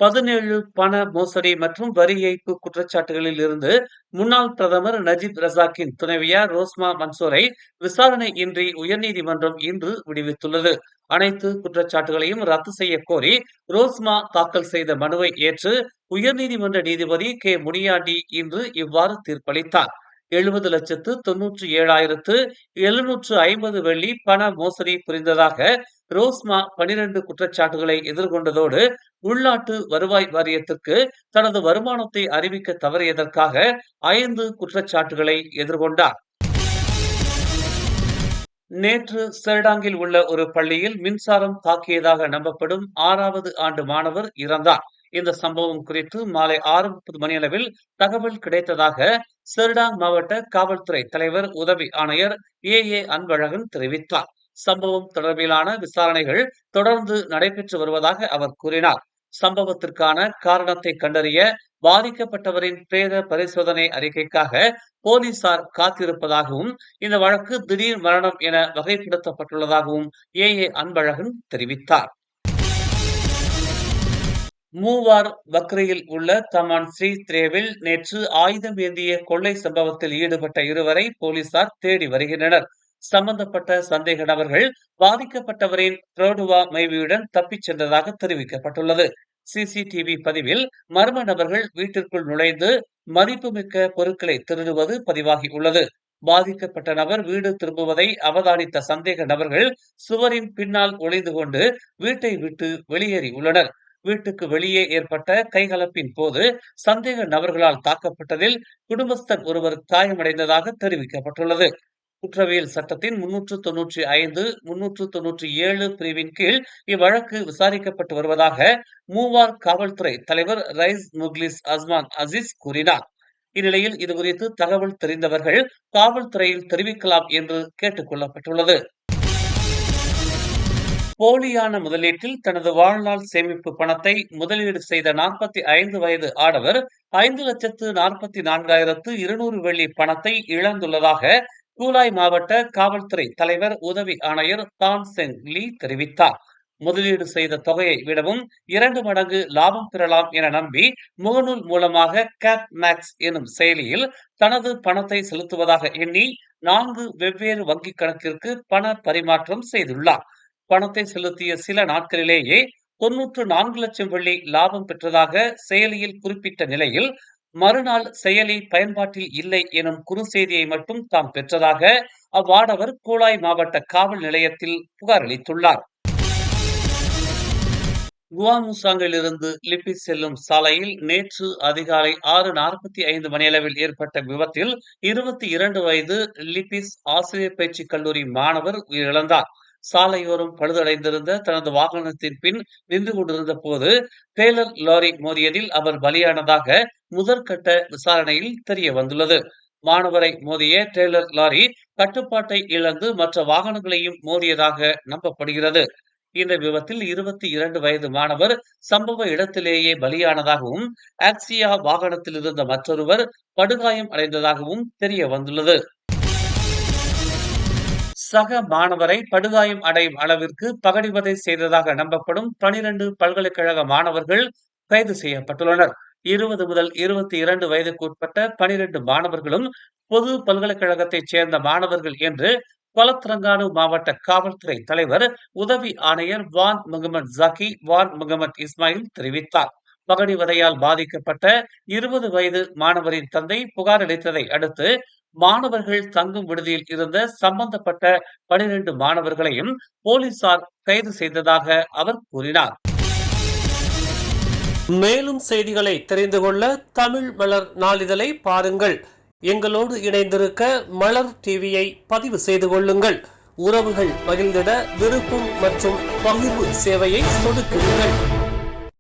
17 பண மோசடி மற்றும் வரி ஏய்ப்பு குற்றச்சாட்டுகளில் இருந்து முன்னாள் பிரதமர் நஜீப் ரசாக்கின் துணைவியார் ரோஸ்மா மன்சூரை விசாரணை இன்றி உயர்நீதிமன்றம் இன்று விடுவித்துள்ளது. அனைத்து குற்றச்சாட்டுகளையும் ரத்து செய்ய கோரி ரோஸ்மா தாக்கல் செய்த மனுவை ஏற்று உயர்நீதிமன்ற நீதிபதி கே முனியாண்டி இன்று இவ்வாறு தீர்ப்பளித்தார். 70,97,750 வெள்ளி பண மோசடி புரிந்ததாக ரோஸ்மா 12 குற்றச்சாட்டுகளை எதிர்கொண்டதோடு உள்நாட்டு வருவாய் வாரியத்திற்கு தனது வருமானத்தை அறிவிக்க தவறியதற்காக 5 குற்றச்சாட்டுகளை எதிர்கொண்டார். நேற்று செர்டாங்கில் உள்ள ஒரு பள்ளியில் மின்சாரம் தாக்கியதாக நம்பப்படும் 6வது ஆண்டு மாணவர் இறந்தார். இந்த சம்பவம் குறித்து மாலை 6:30 மணியளவில் தகவல் கிடைத்ததாக செர்டாங் மாவட்ட காவல்துறை தலைவர் உதவி ஆணையர் ஏ அன்பழகன் தெரிவித்தார். சம்பவம் தொடர்பிலான விசாரணைகள் தொடர்ந்து நடைபெற்று வருவதாக அவர் கூறினார். சம்பவத்திற்கான காரணத்தை கண்டறிய பாதிக்கப்பட்டவரின் பிரேத பரிசோதனை அறிக்கைக்காக போலீசார் காத்திருப்பதாகவும் இந்த வழக்கு திடீர் மரணம் என வகைப்படுத்தப்பட்டுள்ளதாகவும் ஏ அன்பழகன் தெரிவித்தார். மூவார் பக்ரியில் உள்ள தமான் ஸ்ரீ திரேவில் நேற்று ஆயுதம் ஏந்திய கொள்ளை சம்பவத்தில் ஈடுபட்ட இருவரை போலீசார் தேடி வருகின்றனர். சம்பந்தப்பட்ட சந்தேக நபர்கள் பாதிக்கப்பட்டவரின் ரோடுவா மைவியுடன் தப்பிச் சென்றதாக தெரிவிக்கப்பட்டுள்ளது. சிசிடிவி பதிவில் மர்ம நபர்கள் வீட்டிற்குள் நுழைந்து மதிப்புமிக்க பொருட்களை திருடுவது பதிவாகியுள்ளது. பாதிக்கப்பட்ட நபர் வீடு திரும்புவதை அவதானித்த சந்தேக நபர்கள் சுவரின் பின்னால் ஒளிந்து கொண்டு வீட்டை விட்டு வெளியேறியுள்ளனர். வீட்டுக்கு வெளியே ஏற்பட்ட கைகலப்பின் போது சந்தேக நபர்களால் தாக்கப்பட்டதில் குடும்பஸ்தர் ஒருவர் காயமடைந்ததாக தெரிவிக்கப்பட்டுள்ளது. குற்றவியல் சட்டத்தின் 395, 397 பிரிவின் கீழ் இவ்வழக்கு விசாரிக்கப்பட்டு வருவதாக மூவார் காவல்துறை தலைவர் ரைஸ் முக்லிஸ் அஸ்மான் அசீஸ் கூறினார். இந்நிலையில் இதுகுறித்து தகவல் தெரிந்தவர்கள் காவல்துறையில் தெரிவிக்கலாம் என்று கேட்டுக் கொள்ளப்பட்டுள்ளது. போலியான முதலீட்டில் தனது வாழ்நாள் சேமிப்பு பணத்தை முதலீடு செய்த 45 வயது ஆடவர் 5,44,200 வெள்ளி பணத்தை இழந்துள்ளதாக கூலாய் மாவட்ட காவல்துறை தலைவர் உதவி ஆணையர் தான் செங் லீ தெரிவித்தார். முதலீடு செய்த தொகையை விடவும் 2 மடங்கு லாபம் பெறலாம் என நம்பி முகநூல் மூலமாக கேப் மேக்ஸ் எனும் செயலியில் தனது பணத்தை செலுத்துவதாக எண்ணி 4 வெவ்வேறு வங்கிக் கணக்கிற்கு பண பரிமாற்றம் செய்துள்ளார். பணத்தை செலுத்திய சில நாட்களிலேயே 94 லட்சம் வெள்ளி லாபம் பெற்றதாக செயலியில் குறிப்பிட்ட நிலையில் மறுநாள் செயலி பயன்பாட்டில் இல்லை எனும் குறுஞ்செய்தியை மட்டும் தாம் பெற்றதாக அவ்வாடவர் கூலாய் மாவட்ட காவல் நிலையத்தில் புகார் அளித்துள்ளார். குவாமுசாங்கிலிருந்து லிப்பி செல்லும் சாலையில் நேற்று அதிகாலை 6:45 மணியளவில் ஏற்பட்ட விபத்தில் 22 வயது லிப்பிஸ் ஆசிரியர் பயிற்சி கல்லூரி மாணவர் உயிரிழந்தார். சாலையோரம் பழுதடைந்திருந்த தனது வாகனத்தின் பின் நின்று கொண்டிருந்த போது ட்ரெய்லர் லாரி மோதியதில் அவர் பலியானதாக முதற்கட்ட விசாரணையில் தெரிய வந்துள்ளது. மாணவரை மோதிய ட்ரெய்லர் லாரி கட்டுப்பாட்டை இழந்து மற்ற வாகனங்களையும் மோதியதாக நம்பப்படுகிறது. இந்த விபத்தில் 22 வயது மாணவர் சம்பவ இடத்திலேயே பலியானதாகவும் ஆக்சியா வாகனத்தில் இருந்த மற்றொருவர் படுகாயம் அடைந்ததாகவும் தெரிய வந்துள்ளது. சக மாணவரை படுகாயம் அடையும் அளவிற்கு பகடிவதை செய்ததாக நம்பப்படும் 12 பல்கலைக்கழக மாணவர்கள் கைது செய்யப்பட்டுள்ளனர். 20 முதல் 22 வயதுக்கு உட்பட்ட 12 மாணவர்களும் பொது பல்கலைக்கழகத்தைச் சேர்ந்த மாணவர்கள் என்று கொலத்ரங்கானு மாவட்ட காவல்துறை தலைவர் உதவி ஆணையர் வான் முகமது ஜாக்கி வான் முகமது இஸ்மாயில் தெரிவித்தார். பகடிவதையால் பாதிக்கப்பட்ட 20 வயது மாணவரின் தந்தை புகார் அளித்ததை அடுத்து மாணவர்கள் தங்கும் விடுதியில் இருந்த சம்பந்தப்பட்ட 12 மாணவர்களையும் போலீசார் கைது செய்ததாக அவர் கூறினார். மேலும் செய்திகளை தெரிந்து கொள்ள தமிழ் மலர் நாளிதழை பாருங்கள். எங்களோடு இணைந்திருக்க மலர் டிவியை பதிவு செய்து கொள்ளுங்கள். உறவுகள் மகிழ்ந்திட விருப்பம் மற்றும் பகிர்வு சேவையை சொடுக்குங்கள்.